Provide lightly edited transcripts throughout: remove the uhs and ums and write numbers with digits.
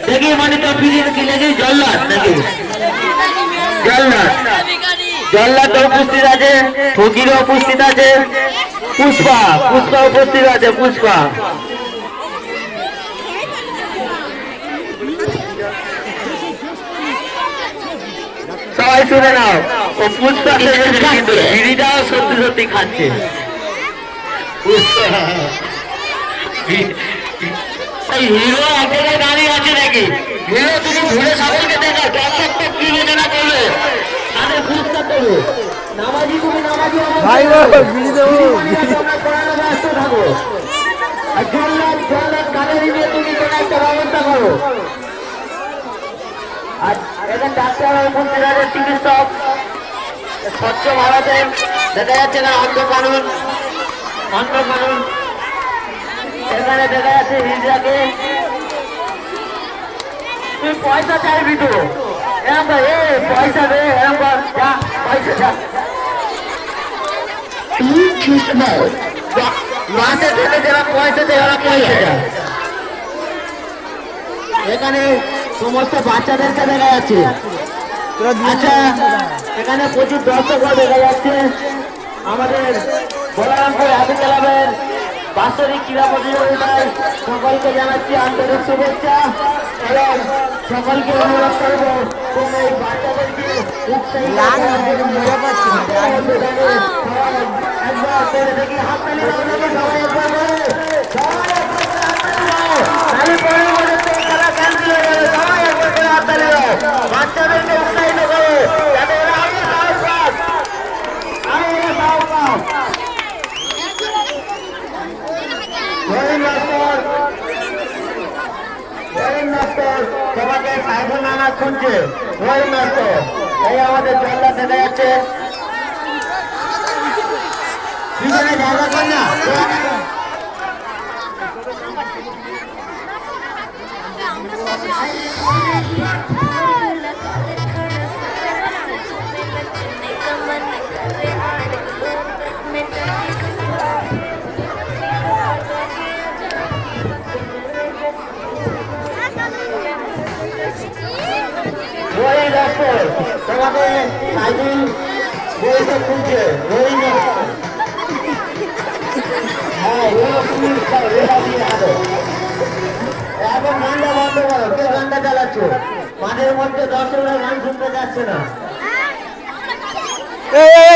দেখি মানে তো ফিরে কি লেগে জল্লাদ নাকি জল্লাদ জল্লাদ উপস্থিত আছে ফকির উপস্থিত আছে পুষ্পা পুষ্পা উপস্থিত আছে পুষ্পা সবাই শুনে নাও ও পুষ্পা কিন্তু বিড়িটাও সত্যি সত্যি খাচ্ছে হিরো এক জায়গায় দাঁড়িয়ে আছে নাকি হিরো তুমি ঘুরে সকলকে দেখো দর্শক তো কি বেদনা করবে তাদের পুরস্কার দেবে নামাজি তুমি নামাজি বিড়ি দেবো ব্যস্ত থাকো আর জল্লাদ জল্লাদ কানের নিয়ে তুমি কোনো একটা ব্যবস্থা করো আর এখানে ডাক্তার উপস্থিত আছে চিকিৎসক স্বচ্ছ ভারতে দেখা যাচ্ছে না অন্ধ কানুন এখানে দেখা যাচ্ছে হিজড়াকে তুই পয়সা চাইবি তো এরকম পয়সা দে এরকম যা পয়সা যা মাসে থেকে যারা পয়সা দেয় ওরা পয়সা যায় এখানে সমস্ত বাচ্চাদেরকে দেখা যাচ্ছে আচ্ছা এখানে প্রচুর দর্শক দেখা যাচ্ছে আমাদের বলরামপুর হাতি ক্লাবের বাৎসরিক ক্রীড়া প্রতিযোগিতায় সকলকে জানাচ্ছি আন্তরিক শুভেচ্ছা এবং সকলকে অনুরোধ করবো তোমরা এই বাচ্চাদেরকে একবার করে দেখি হাততালি সবাই একবার বাচ্চাদেরকে উৎসাহিত করো যাতে এরা আরো সাহস পাক সবাইকে সাইফুল নানা শুনছে রহিম মাস্টার এই আমাদের জল্লাদ দেখা যাচ্ছে পিছনে জায়গা কর না তোমাকে সাইকেল বইতে খুঁজছে রোহিং এখন গানটা বন্ধ করো কে গানটা চালাচ্ছ মাঝের মধ্যে দর্শকরা গান শুনতে যাচ্ছে না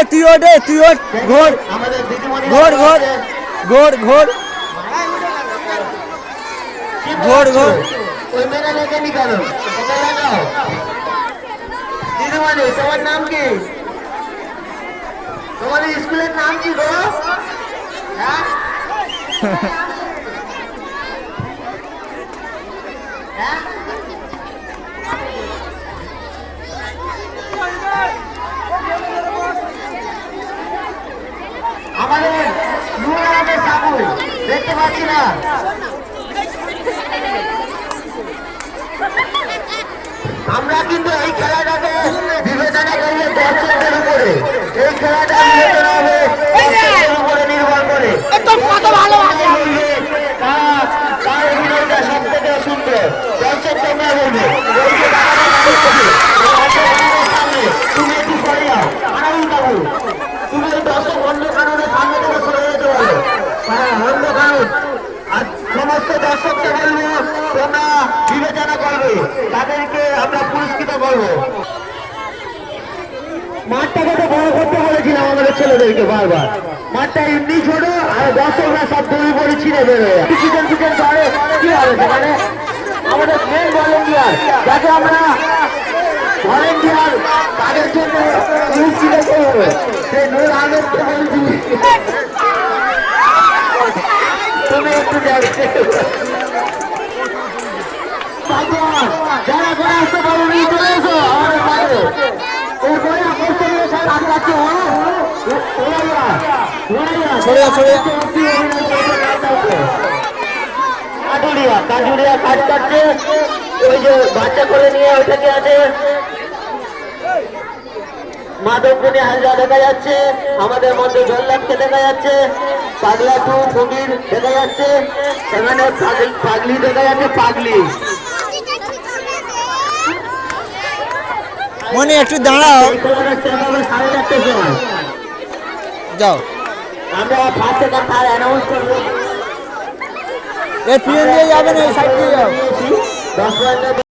তুই ওঠে তুই ওঠ ঘোর আমাদের দিদিমণি ঘোর ঘোর ঘোর ঘোর ঘোর ঘোর ওই মেয়েরা লেখেনি কেন লাগাও দিদিমণি তোমার নাম কি তোমাদের স্কুলের নাম কি গো হ্যাঁ আমাদের নুরানের সাবুল দেখতে পাচ্ছি না আমরা কিন্তু এই খেলাটাকে বিবেচনা করলে দর্শকদের উপরে এই খেলাটা বিবেচনা হবে দর্শকদের উপরে নির্ভর করে কত ভালোবাসে কার অভিনয়টা সব থেকে সুন্দর দর্শক তোমরা বলবে তুমি একটু সরে যাও আনাই বাবু তুমি এই দর্শক অন্য কারণের সামনে থেকে সরে যেতে পারো হ্যাঁ অন্য কারণ আর সমস্ত দর্শককে বলবো তোমরা বিবেচনা করবে তাদেরকে আমরা পুরস্কৃত করবো মাঠটাকে তো বড় করতে বলেছিলাম আমাদের ছেলেদেরকে বারবার মাঠটা এমনি ছোট আর দর্শকরা সব দড়ি পড়ে ছিঁড়ে বেরোয় কিচেন কিচেন করে কি হবে সেখানে আমাদের মেন ভলেন্টিয়ার যাকে আমরা ভলেন্টিয়ার তাদের জন্য পুরস্কৃত করবো সেই নূর আহমেদকে বলছি তুমি একটু যাবে যারা করে আসতে পারো নিয়ে চলে এসো আমাদের মাঠে এরপরে আকর্ষণীয় সব আটকাচ্ছে কাজুরিয়া কাজ কাটছে ওই যে বাচ্চা করে নিয়ে ওইটাকে আছে মাধবপুরে হালদা দেখা যাচ্ছে আমাদের মধ্যে জল্লাদকে দেখা যাচ্ছে পাগলা টু ফকির দেখা যাচ্ছে সেখানে পাগলি দেখা যাচ্ছে পাগলি মনি একটু দাঁড়াও এই খেলাটা শেষ হবে 4:30টার সময়। যাও আমরা ফার্স্ট সেকেন্ড থার্ড অ্যানাউন্স করবো। এ পিএন দিয়ে যাবেন এই সাইড দিয়ে যাও 10 পয়েন্ট